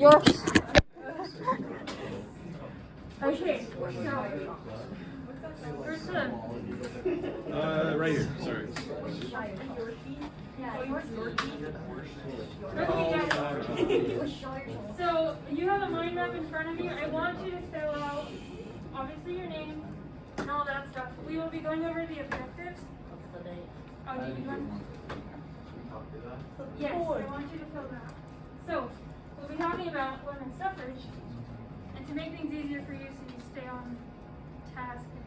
Yes. Okay, so first one. Right here. Sorry. Yeah, yours. Okay, guys. So you have a mind map in front of you. I want you to fill out, obviously, your name and all that stuff. We will be going over the objectives. Oh, do you want? Yes, I want you to fill that out. So we'll be talking about women's suffrage, and to make things easier for you, so you stay on task and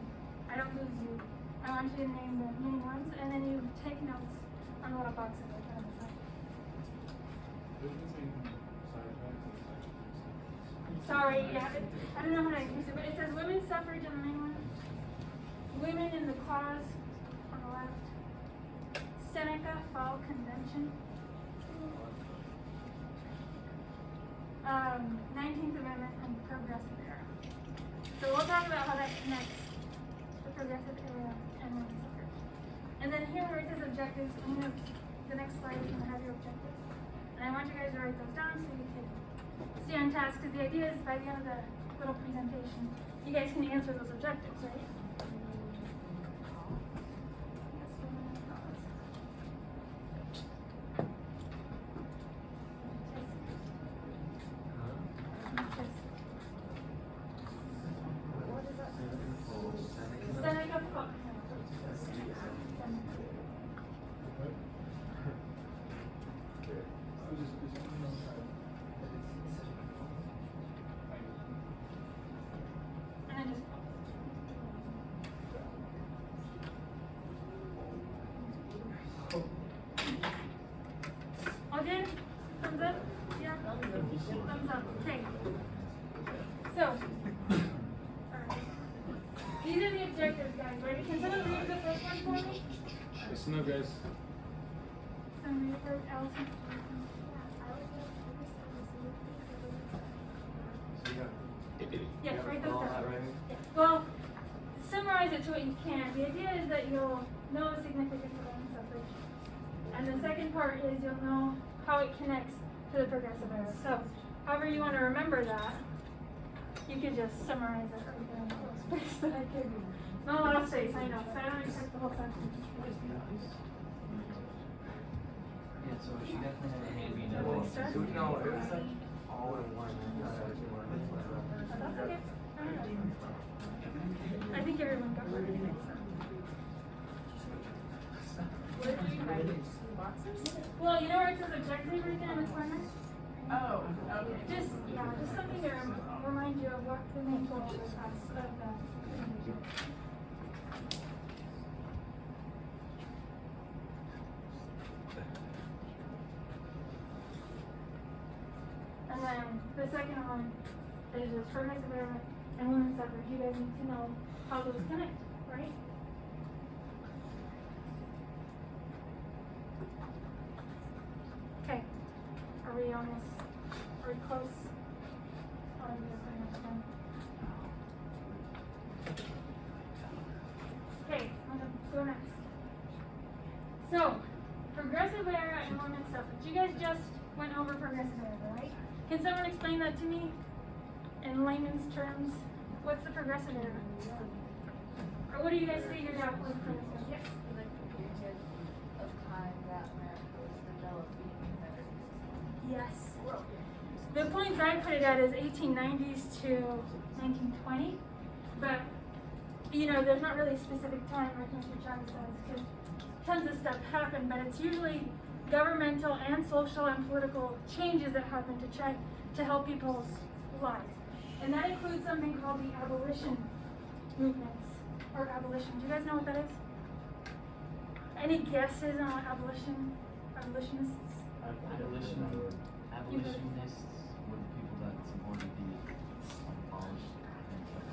I don't lose you, I want you to name the main ones, and then you take notes on the little boxes like that on the side. Sorry, yeah, I don't know how to increase it, but it says women's suffrage on the main one, women in the cause on the left, Seneca Fall Convention, 19th Amendment, and Progressive Era. So we'll talk about how that connects the Progressive Era and women's suffrage. And then here where it says objectives, the next slide is going to have your objectives. And I want you guys to write those down so you can stay on task, because the idea is by the end of the little presentation, you guys can answer those objectives, right? Seneca Fall. And then just all good? Thumbs up? Yeah? Thumbs up. Okay. So, alright. These are the objectives, guys. Ready? Can someone read the first one for me? Listen up, guys. Someone read it for Allison. Yes, write those down. Yeah. Well, summarize it to what you can. The idea is that you'll know the significance of women's suffrage. And the second part is you'll know how it connects to the Progressive Era. So, however you want to remember that, you can just summarize it right there in the little space that I gave you. Not a lot of space, I know, so I don't expect the whole sentence. Yeah, so she definitely had a hand me No, it was like all in one. That's okay. I think everyone got what it is. Well, you know where it says objective right there in the corner? Oh, okay. Just something to remind you of what the main goal is of the presentation. And then the second one is just Progressive Era and women's suffrage. You guys need to know how those connect, right? Okay. Are we close? Or are we just going to time? Okay, I'm gonna go next. So, Progressive Era and women's suffrage. You guys just went over Progressive Era, right? Can someone explain that to me in layman's terms? What's the Progressive Era? Or what do you guys figured out with Progressive Era? Of time that America was developing Yes. The points I put it at is 1890s to 1920, but you know, there's not really a specific time like Mr. Chavez says, because tons of stuff happened, but it's usually governmental and social and political changes that happen to try to help people's lives. And that includes something called the abolition movements, or abolition. Do you guys know what that is? Any guesses on what abolitionists? Abolitionists were the people that supported the abolished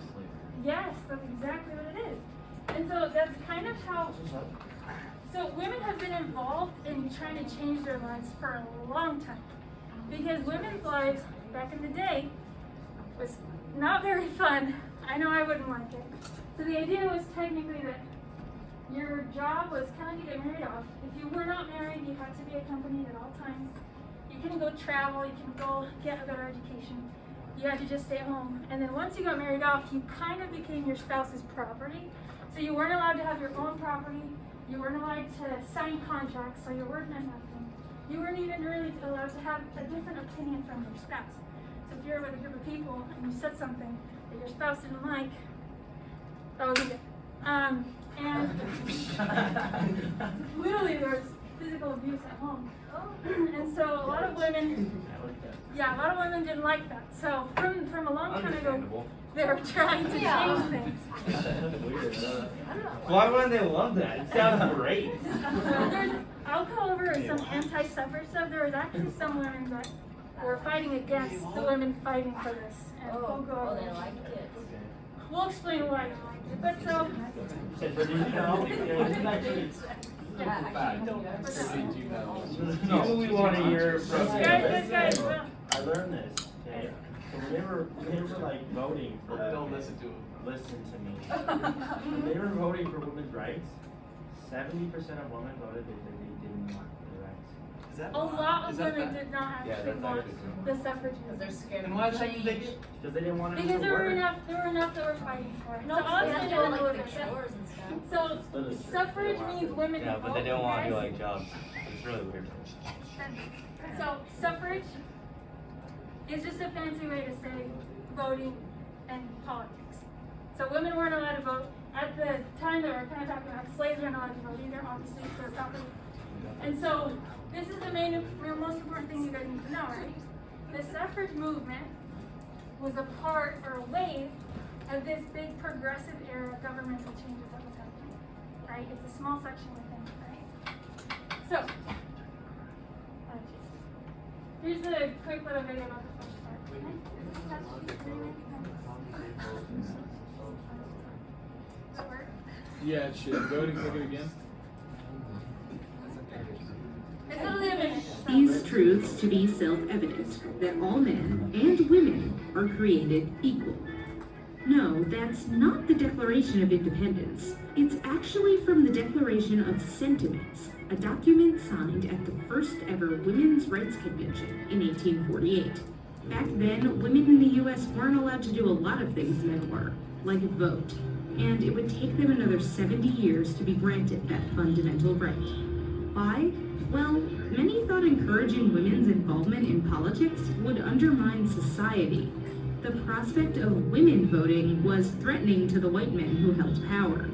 slavery. Yes, that's exactly what it is. And so that's kind of how, so women have been involved in trying to change their lives for a long time. Because women's lives back in the day was not very fun. I know I wouldn't like it. So the idea was technically that your job was kind of to get married off. If you were not married, you had to be accompanied at all times. You couldn't go travel, you couldn't go get a better education. You had to just stay home. And then once you got married off, you kind of became your spouse's property. So you weren't allowed to have your own property. You weren't allowed to sign contracts, so you weren't nothing. You weren't even really allowed to have a different opinion from your spouse. So if you're with a group of people and you said something that your spouse didn't like, that was it. And literally there was physical abuse at home. And so a lot of women, yeah, a lot of women didn't like that. So from a long time ago, they were trying to change things. Why wouldn't they love that? It sounds great. I'll go over some anti-suffrage stuff. There was actually some women that were fighting against the women fighting for this. And we'll go over they it. liked it. We'll explain why they liked it. But so, But did you know, this is actually, no, we want to hear from this guy's, well, I learned this, okay? So when they were like voting for Don't listen to him. listen to me. When they were voting for women's rights, 70% of women voted that they didn't want their rights. Is that a lot of is that women fact? did not Yeah, actually that's want actually true. the suffrage Because they're movement. scared And of why change. did they Because they didn't want to Because do there the were work. enough that were fighting for it. No, So they Austin have did to a do little like bit. the chores and stuff. So suffrage means women Yeah, can but vote, they don't want to do guys. like jobs. It's really weird. So suffrage is just a fancy way to say voting and politics. So women weren't allowed to vote. At the time that we're kind of talking about, slaves weren't allowed to vote either, obviously, for property. And so this is the most important thing you guys need to know, right? The suffrage movement was a part or a wave of this big progressive era governmental changes that was happening, right? It's a small section within it, right? So, here's a quick little video about the first part. Does that work? Yeah, it should. Go ahead and click it again. It's only a minute. These truths to be self-evident, that all men and women are created equal. No, that's not the Declaration of Independence. It's actually from the Declaration of Sentiments, a document signed at the first ever Women's Rights Convention in 1848. Back then, women in the U.S. weren't allowed to do a lot of things men were, like vote, and it would take them another 70 years to be granted that fundamental right. Why? Well, many thought encouraging women's involvement in politics would undermine society. The prospect of women voting was threatening to the white men who held power.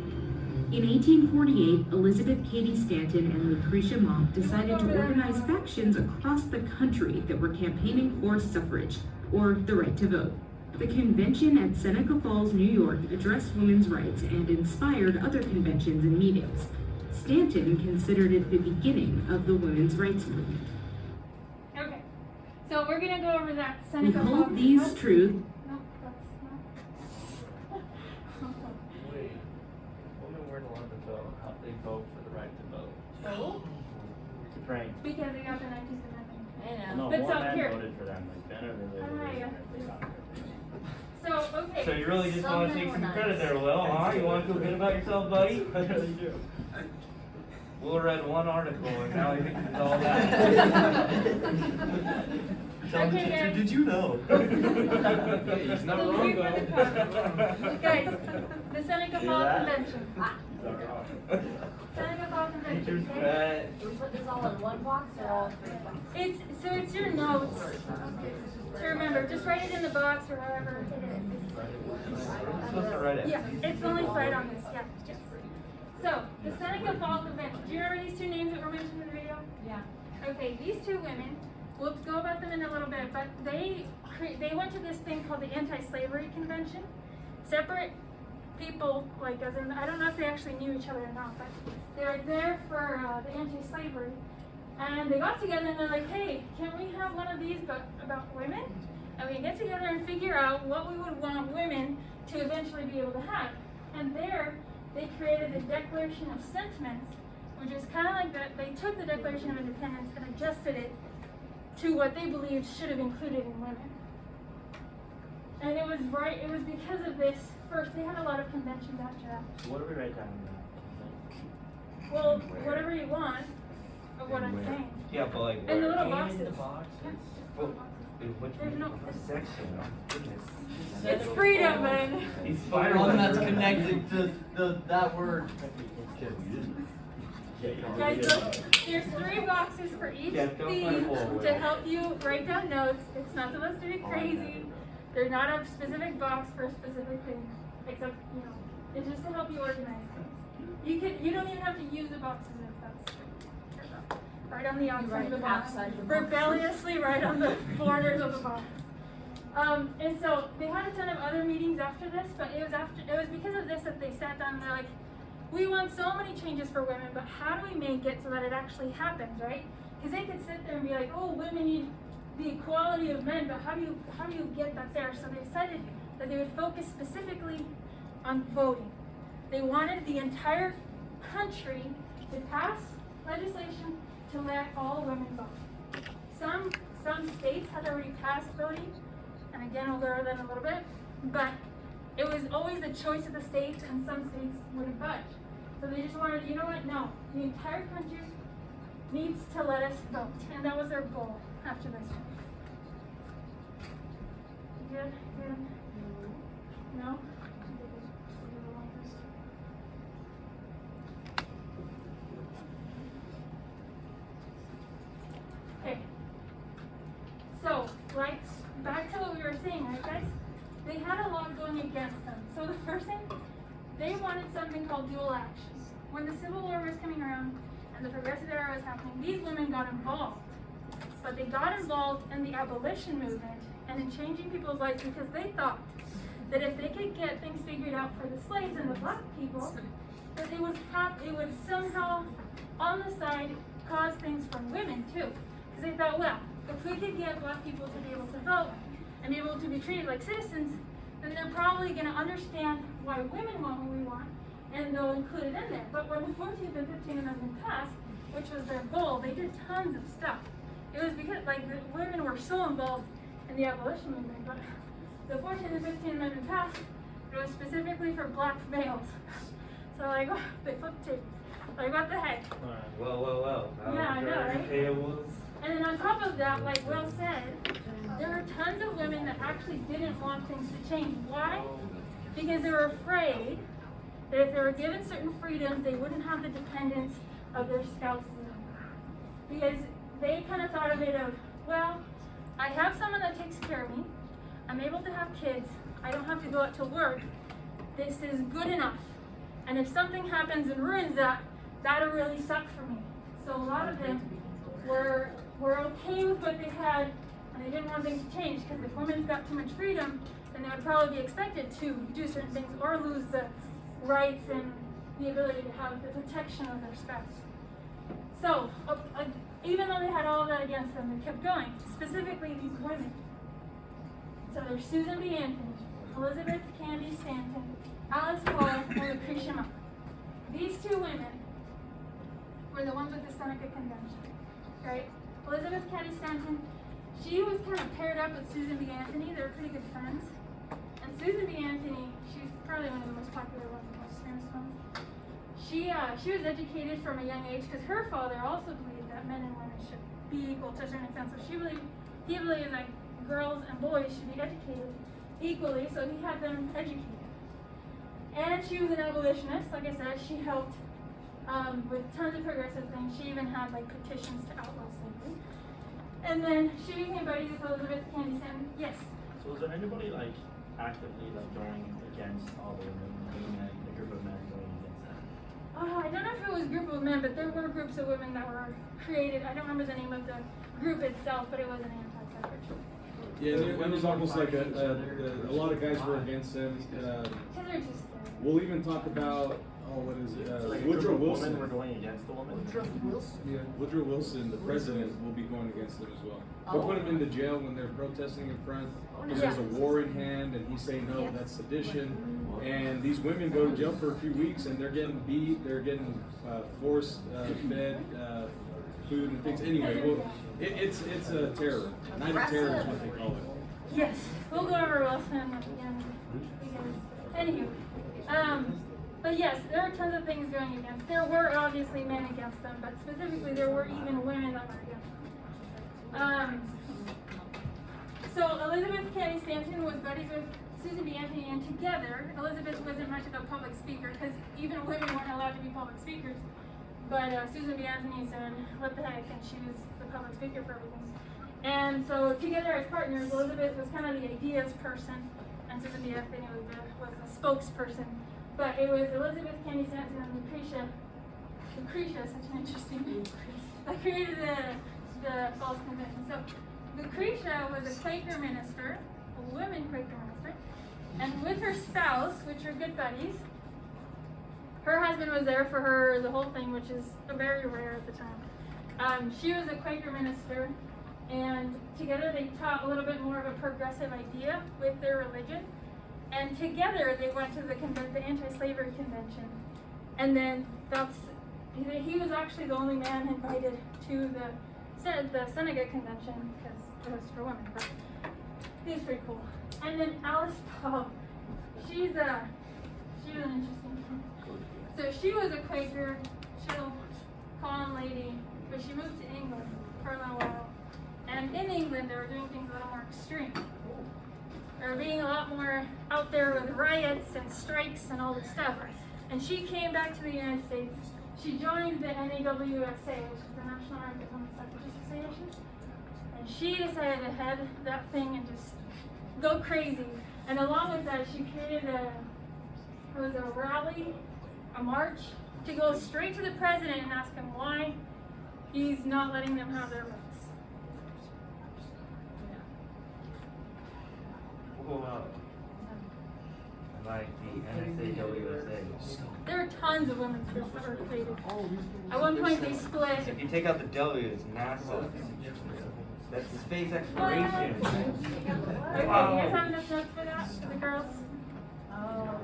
In 1848, Elizabeth Cady Stanton and Lucretia Mott decided to organize factions across the country that were campaigning for suffrage, or the right to vote. The convention at Seneca Falls, New York addressed women's rights and inspired other conventions and meetings. Stanton considered it the beginning of the women's rights movement. Okay. So we're gonna go over that We Seneca Falls. hold these truths. No, that's not. Wait, women weren't allowed to vote. How they vote for the right to vote? Oh, Right. because they got the 19th Amendment. I No, know. But more so men here. voted for them, like better than they Alright, did. So, okay. So you really just want to Some take men some were credit nice. there, Will, huh? You want to feel good about yourself, buddy? I really do. Will read one article and now he thinks it's all that. Okay, guys. Did you know? Hey, he's not So wrong here for the though. comment. Guys, the Seneca Hear Falls that? Convention. Seneca Falls Convention. Teachers, Okay? We put this all in one box or all three boxes? It's your notes. So remember, just write it in the box or wherever it is. supposed to write it. Yeah, it's the only slide on this, yeah. Yes. So, the Seneca Falls Convention. Do you remember these two names that were mentioned in the video? Yeah. Okay, these two women, we'll go about them in a little bit, but they went to this thing called the Anti-Slavery Convention. Separate people, like as in, I don't know if they actually knew each other or not, but they were there for the anti-slavery. And they got together and they're like, hey, can we have one of these but about women? And we get together and figure out what we would want women to eventually be able to have. And there, they created the Declaration of Sentiments, which is kind of like that. They took the Declaration of Independence and adjusted it to what they believed should have included in women. And it was because of this. First, they had a lot of conventions after that. What do we write down in that? Well, whatever you want. of what I'm Where? saying. Yeah, but like And the where? little boxes. In the boxes. Yeah, just Well, little boxes. in which There's no- section? Oh, goodness. It's freedom, man. He's The fired. one that's connected to that word. Guys, look, there's 3 boxes for each Yeah, don't theme find a hole, to Will. help you write down notes. It's not supposed to be crazy. There's not a specific box for a specific thing, except, you know, it's just to help you organize things. You don't even have to use the boxes if that's right on the outside of the box. Rebelliously right on the borders of the box. And so they had a ton of other meetings after this, but it was because of this that they sat down and they're like, we want so many changes for women, but how do we make it so that it actually happens, right? Because they could sit there and be like, oh, women need the equality of men, but how do you get that there? So they decided that they would focus specifically on voting. They wanted the entire country to pass legislation to let all women vote. Some states had already passed voting, and again, we'll go over that in a little bit, but it was always the choice of the states, and some states wouldn't budge. So they just wanted, you know what, no, the entire country needs to let us vote, and that was their goal after this one. Good, good. No? Okay. So, like, back to what we were saying, right guys? They had a lot going against them. So the first thing, they wanted something called dual action. When the Civil War was coming around and the Progressive Era was happening, these women got involved. But they got involved in the abolition movement and in changing people's lives because they thought that if they could get things figured out for the slaves and the black people, that it would somehow, on the side, cause things for women too. Because they thought, well, if we could get black people to be able to vote and be able to be treated like citizens, then they're probably going to understand why women want what we want, and they'll include it in there. But when the 14th and 15th Amendment passed, which was their goal, they did tons of stuff. It was because, like, the women were so involved in the abolition movement, but the 14th and 15th Amendment passed, it was specifically for black males. So, like, they flipped tape. Like, what the heck? Well. Yeah, I know, right? Tables. And then on top of that, like Will said, there were tons of women that actually didn't want things to change. Why? Because they were afraid that if they were given certain freedoms, they wouldn't have the dependence of their spouses anymore. Because they kind of thought of it of, well, I have someone that takes care of me, I'm able to have kids, I don't have to go out to work, this is good enough. And if something happens and ruins that, that'll really suck for me. So a lot of them were okay with what they had, and they didn't want things to change, because if women got too much freedom, then they would probably be expected to do certain things or lose the rights and the ability to have the protection of their spouse. So, even though they had all of that against them, they kept going, specifically these women. So there's Susan B. Anthony, Elizabeth Cady Stanton, Alice Paul, and Lucretia Mott. These 2 women were the ones with the Seneca Convention, right? Elizabeth Cady Stanton, she was kind of paired up with Susan B. Anthony. They were pretty good friends. And Susan B. Anthony, she's probably one of the most popular ones, the most famous ones. She was educated from a young age because her father also believed that men and women should be equal to a certain extent. So he believed that girls and boys should be educated equally, so he had them educated. And she was an abolitionist, like I said. She helped with tons of progressive things. She even had like petitions to outlaw slavery. And then she became buddies with Elizabeth Cady Stanton. Yes. So was there anybody like actively like going against all the women, a group of men going against them? I don't know if it was a group of men, but there were groups of women that were created. I don't remember the name of the group itself, but it was an anti-suffrage. Yeah, it was almost like a lot of guys were against him. Because they're just scared. We'll even talk about, what is it? So like Woodrow a group of Wilson. women were going against the woman. Yeah, Woodrow Wilson, the president, will be going against them as well. They'll put him into jail when they're protesting in front because there's a war in hand, and he's saying no, that's sedition. And these women go to jail for a few weeks, and they're getting beat, they're getting forced fed food and things. Anyway, well, it's a terror. Night of terror is what they call it. Yes, we'll go over Wilson at the end. Because, anywho, But yes, there are tons of things going against. There were obviously men against them, but specifically there were even women that were against them. So Elizabeth Cady Stanton was buddies with Susan B. Anthony, and together, Elizabeth wasn't much of a public speaker because even women weren't allowed to be public speakers. But Susan B. Anthony said, what the heck, and she was the public speaker for everything. And so together as partners, Elizabeth was kind of the ideas person, and Susan B. Anthony was the spokesperson. But it was Elizabeth Cady Stanton and Lucretia, such an interesting name, that created the false convention. So Lucretia was a Quaker minister, a woman Quaker minister, and with her spouse, which were good buddies, her husband was there for her the whole thing, which is very rare at the time. She was a Quaker minister, and together they taught a little bit more of a progressive idea with their religion. And together they went to the anti-slavery convention. And then he was actually the only man invited to the Seneca convention because it was for women. But he was pretty cool. And then Alice Paul, she was an interesting one. So she was a Quaker, chill, calm lady, but she moved to England for a little while. And in England, they were doing things a little more extreme. They were being a lot more out there with riots and strikes and all this stuff. And she came back to the United States. She joined the NAWSA, which is the National Armed Women's Suffrage Association. And she decided to head that thing and just go crazy. And along with that, she created a rally, a march, to go straight to the president and ask him why he's not letting them have their rights. Well, like the NSAWSA. There are tons of women's groups that were created. At one point they split. If you take out the W, it's NASA. That's space exploration. Okay, you guys have enough notes for that, for the girls? Oh, no.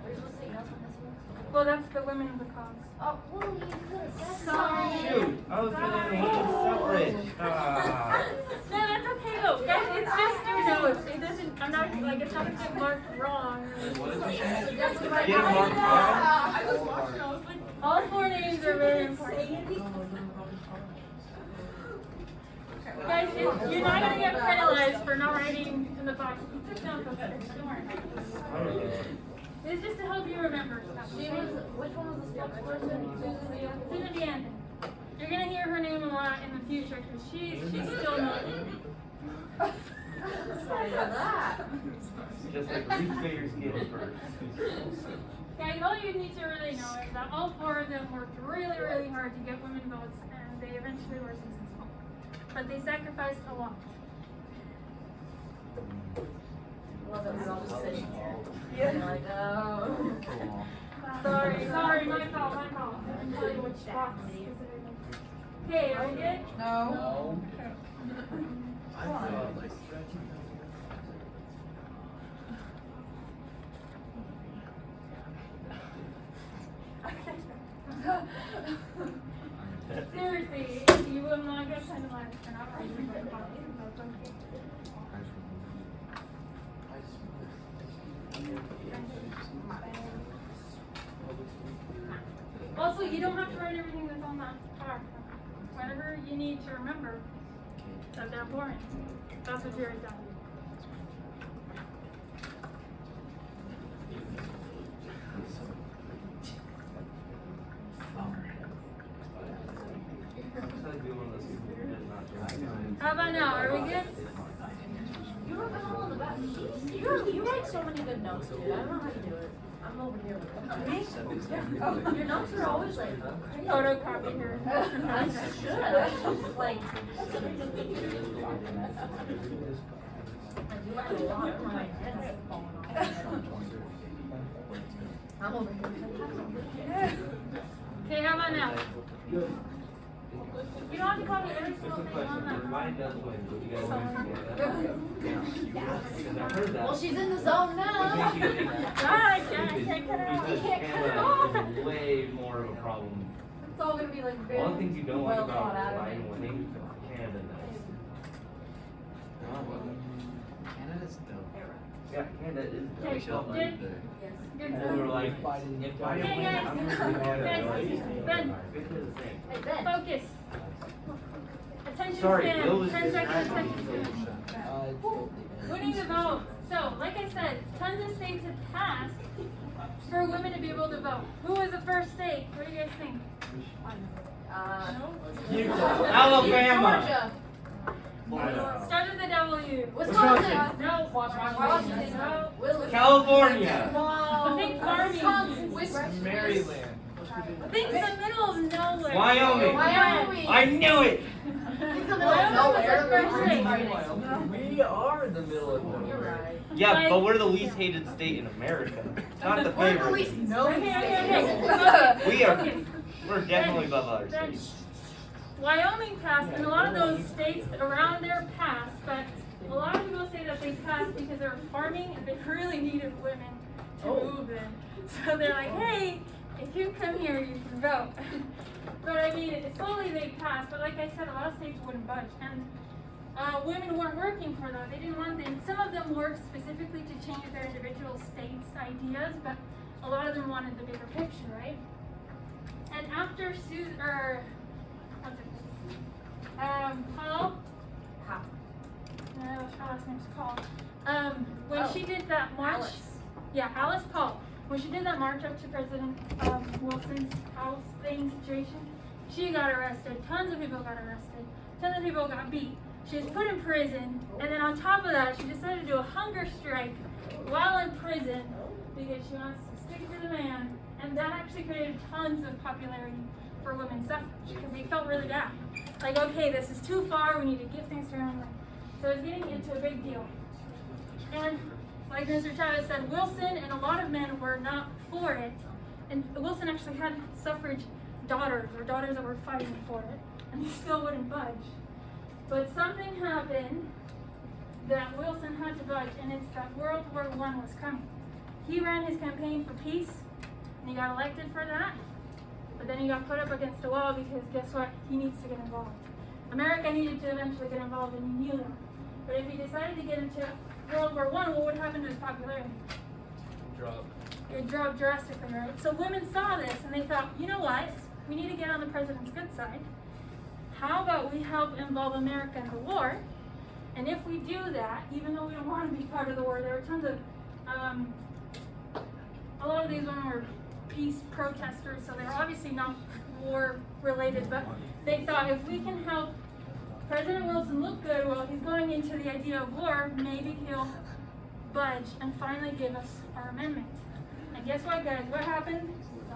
We're supposed to take notes on this one? Well, that's the women of the cause. Oh, well, you could. That's Sorry. Shoot, I was gonna hate suffrage. Ah. No, that's okay though. Guys, it's just your notes. It doesn't, I'm not, like, it's not gonna get marked wrong. Get it marked wrong? I was watching, I was like, all four names are very important. Guys, you're not gonna get penalized for not writing in the box. You took notes, okay? Don't worry. It's just to help you remember stuff. Which one was the spokesperson? Susan B. Anthony. You're gonna hear her name a lot in the future because she's still not. Sorry about that. Just like Ruth Bader Ginsburg. Guys, all you need to really know is that all four of them worked really, really hard to get women votes, and they eventually were successful. But they sacrificed a lot. Love that we're all just sitting here. Yeah. Like, oh. Sorry, my fault. I didn't tell you which box specifically. Okay, are we good? No. Seriously, you will not get penalized for not writing the box. That's okay. Also, you don't have to write everything that's on that card. Whatever you need to remember that they're important. That's what you're done. How about now? Are we good? You wrote them all in the back. You write so many good notes, dude. I don't know how you do it. I'm over here with me. Your notes are always like crazy. Photocopy here. I should. I should like. I do like a lot. My head's falling off. I'm over here. Okay, how about now? You don't have to copy every single thing on that. Mine does win, but you guys want to Well, she's in the zone now. I can't cut it off. You can't cut it off. Canada is way more of a problem. It's all gonna be like very One of the things you don't like well about thought out. writing winning, Canada does. Canada's dope. Yeah, Canada is. Okay, good. Good. And we're like, if I Okay, win, guys. I'm gonna be Guys, Ben, Basically the same. Hey, Ben. focus. Attention Sorry, span, Bill was 10 seconds attention distracted. span. Winning the vote. So, like I said, tons of states have passed for women to be able to vote. Who was the first state? What do you guys think? Alabama. Georgia. Start with the W. Wisconsin. No. Washington. No. California. I think farming. Wisconsin. Maryland. I think the middle of nowhere. Wyoming. Wyoming. I knew it. Think the middle of Wyoming nowhere. was our first We are the middle of You're nowhere. right. Yeah, but we're the least hated state in America. Not the We're the least favorite. known Okay. We are. Okay. We're definitely above other Then states. Wyoming passed, and a lot of those states around there passed, but a lot of people say that they passed because they were farming and they really needed women to move in. So they're like, hey, if you come here, you can vote. But I mean, slowly they passed, but like I said, a lot of states wouldn't budge. And women weren't working for them. They didn't want them. Some of them worked specifically to change their individual states' ideas, but a lot of them wanted the bigger picture, right? And after Paul. No, her last name's Paul. When she did that march. Alice. Yeah, Alice Paul. When she did that march up to President Wilson's house thing situation, she got arrested. Tons of people got arrested. Tons of people got beat. She was put in prison, and then on top of that, she decided to do a hunger strike while in prison because she wants to stick to the man. And that actually created tons of popularity for women's suffrage because they felt really bad. Like, okay, this is too far. We need to get things around. So it's getting into a big deal. And like Mr. Chavez said, Wilson and a lot of men were not for it. And Wilson actually had suffrage daughters, or daughters that were fighting for it, and they still wouldn't budge. But something happened that Wilson had to budge, and it's that World War I was coming. He ran his campaign for peace, and he got elected for that. But then he got put up against a wall because guess what? He needs to get involved. America needed to eventually get involved, and he knew that. But if he decided to get into World War I, what would happen to his popularity? It would drop drastically, right? So women saw this, and they thought, you know what? We need to get on the president's good side. How about we help involve America in the war? And if we do that, even though we don't want to be part of the war, there were tons of, a lot of these women were peace protesters, so they're obviously not war related, but they thought if we can help President Wilson look good while he's going into the idea of war, maybe he'll budge and finally give us our amendment. And guess what, guys? What happened?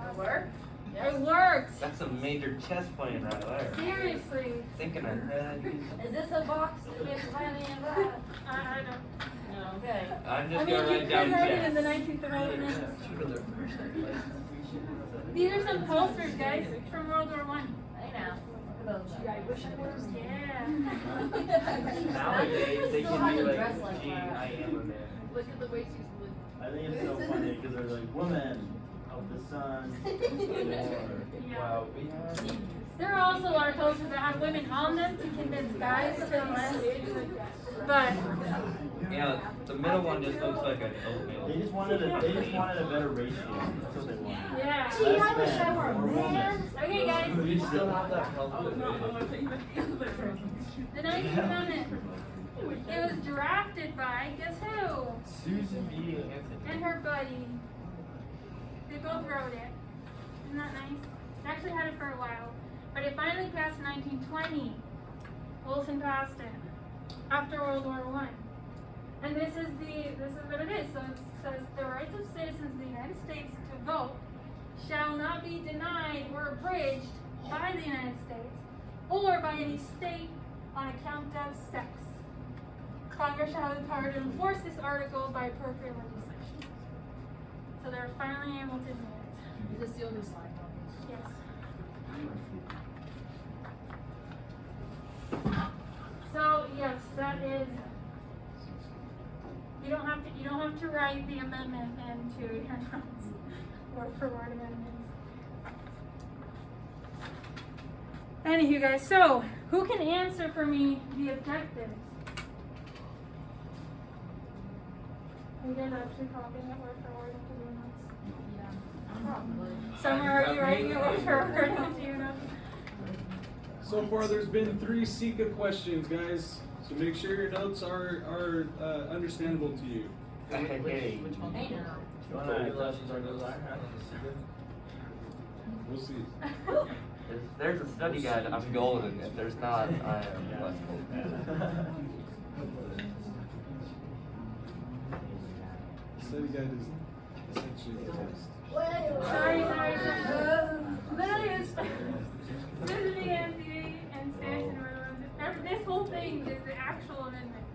It worked. It worked! That's a major chess point right there. Seriously. Thinking ahead. Is this a box with planning and that? I don't. Okay. I'm I just mean, gonna you write down wrote it in the chess. 19th Amendment. These are some posters, guys, from World War I. Hey now. Look at those. I wish I were. Yeah. Nowadays, they Still can have be to like, dress like gee, that. I am a man. Look at the way she's living. I think it's so funny because they're like, women of the sun. Yeah. Wow, we have. There are also a lot of posters that have women on them to convince guys to less. But Yeah, the middle one just looks like an oatmeal. They just wanted a better ratio. That's what they wanted. yeah. Gee, I wish I were a man. Okay, guys. We still have that problem. The 19th Amendment. It was drafted by guess who? Susan B. Anthony. And her buddy. They both wrote it. Isn't that nice? They actually had it for a while. But it finally passed in 1920. Wilson passed it. After World War I. And this is what it is. So it says the rights of citizens of the United States to vote shall not be denied or abridged by the United States or by any state on account of sex. Congress shall have the power to enforce this article by appropriate legislation. So they're finally able to do it. Is this the only slide? Yes. So yes, that is. You don't have to write the amendment into your notes, word for word amendments. Anywho, guys, so who can answer for me the objectives? Are you guys actually copying it word for word into your notes? Yeah. Probably. Summer, are you writing it word for word into your notes? So far, there's been 3 Sika questions, guys. So make sure your notes are understandable to you. Hey. Which one? Hey, no. You wanna tell us what those are? We'll see. If there's a study guide, I'm golden. If there's not, I am less golden. Study guide is essentially a test. Sorry. Literally, it's Susan Anthony and Stanton were the ones. This whole thing is the actual amendment.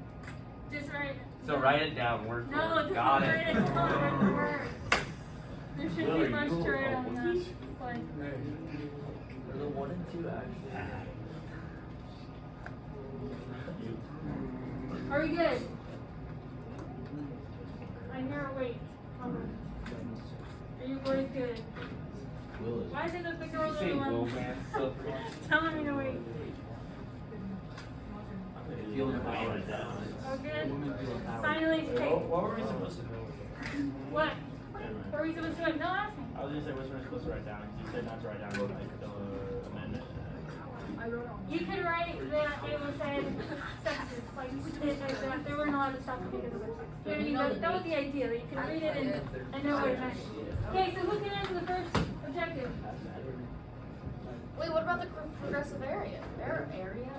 Just write. So write it down, word for No, word. just Got write it it. down word for word. There shouldn't be much to write on that. It's like, Are the 1 and 2 actually? are we good? I hear a wait. Are you boys good? Will Why is it that the girls are Say the will, ones man. So telling me to wait? Feel the power. Oh, good? Finally, hey, What were we supposed to know? what? What were we supposed to do? No, ask me. I was gonna say, what were we supposed to write down? You said not to write down like the amendment. You could write that it was said sexist, like that they weren't allowed to stop it because of their sex. You know what I mean? That was the idea, that you can read it and know what it meant. Okay, so who can answer the first objective? Wait, what about the progressive area? Area?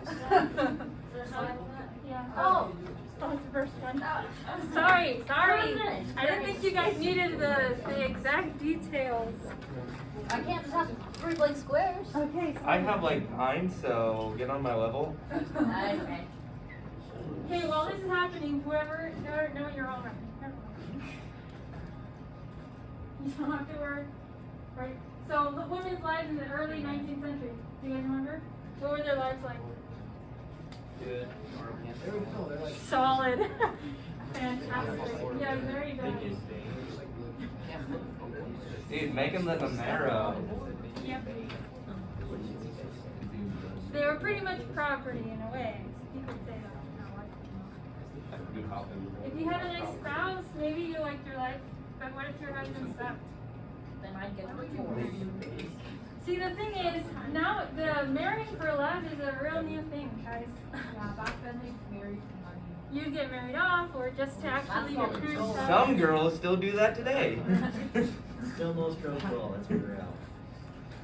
Yeah. Oh. That was the first one. Oh. Sorry. I didn't think you guys needed the exact details. I can't just have 3 blank squares. Okay. I have like 9, so get on my level. Okay. Okay, while this is happening, whoever, no, you're all right. Never mind. You don't have to worry. Right? So, the women's lives in the early 19th century. Do you guys remember? What were their lives like? Good. There we go. They're like. Solid. Fantastic. Yeah, very good. Dude, make them let them narrow. Yep. They were pretty much property in a way. You could say that. If you had a nice spouse, maybe you liked your life. But what if your husband sucked? Then I'd get the divorce. See, the thing is, now the marrying for love is a real new thing, guys. Yeah, back then they married for money. You get married off, or just to actually That's recruit not stuff. Some girls still do that today. Still most girls will, let's be real.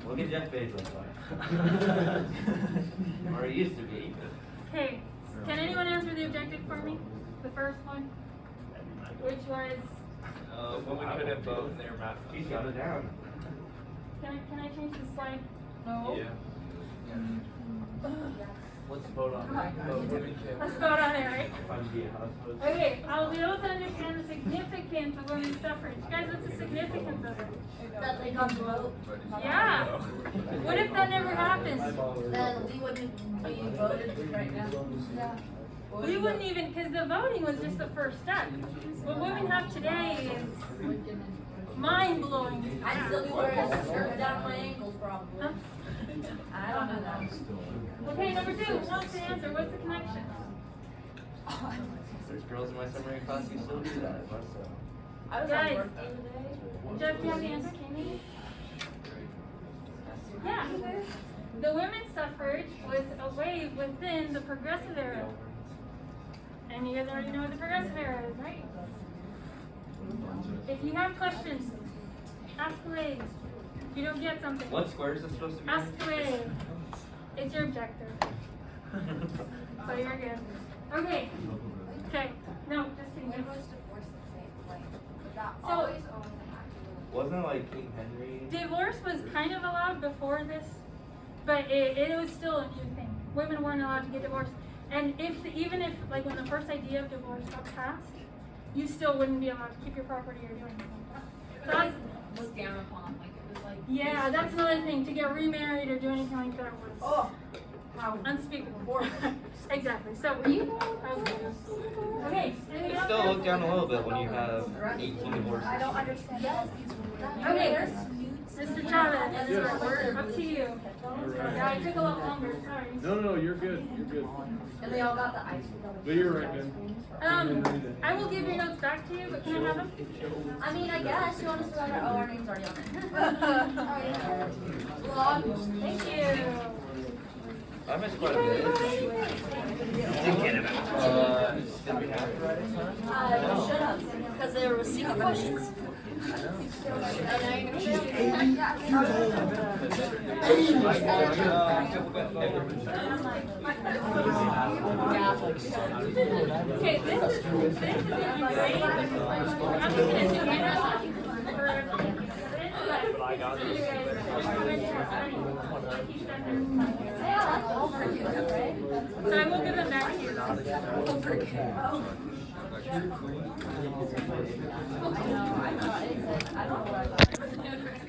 Look at Jeff Bezos. Or he used to be. Okay, can anyone answer the objective for me? The first one, which was, Women couldn't vote in their mouth. He's got it down. can I change the slide? No. Let's vote on it. Let's vote on it, right? Yeah. Okay, I'll be able to understand the significance of women's suffrage. Guys, what's the significance of it? That they got to vote. Yeah. What if that never happens? Then we wouldn't be voted right now. Yeah. We wouldn't even, because the voting was just the first step. What women have today is mind-blowing. I'd still be wearing a skirt down my ankles probably. Huh? I don't know that. Okay, number 2, who wants to answer? What's the connection? There's girls in my summer class who still do that. So. I was Guys. on work the other day. Jeff, do you have the answer? Can you? Yeah. The women's suffrage was a wave within the progressive era. And you guys already know what the progressive era is, right? If you have questions, ask away. If you don't get something, What square is this supposed to be? ask away. It's your objective. So you're good. Okay. Okay. No, just kidding. When was divorce the same? Like, was that So- always or was it actually? Wasn't it like King Henry? Divorce was kind of allowed before this, but it was still a new thing. Women weren't allowed to get divorced. And even if, like, when the first idea of divorce got passed, you still wouldn't be allowed to keep your property or do anything like that. So that's, Was down upon, like it was like. yeah, that's another thing. To get remarried or do anything like that was Oh. How unspeakable. Exactly. So, Were you? okay. anything It else? still looked down a little bit when you have 18 divorces. I don't understand. Yes. Okay. There's new Mr. Chavez, Yes. we're up to you. right. Yeah, I took a lot longer, sorry. No, you're good. You're good. And they all got the ice cream. But you're right, Ben. I will give your notes back to you, but can I have them? I mean, I guess you want us to write our, our name's already on it. Thank you. I missed quite a bit. Did we have to write it? You should have, because there were secret questions. Okay, this is great. I'm just gonna do so I will give them back to you. I know, I thought it said, I don't know what I thought.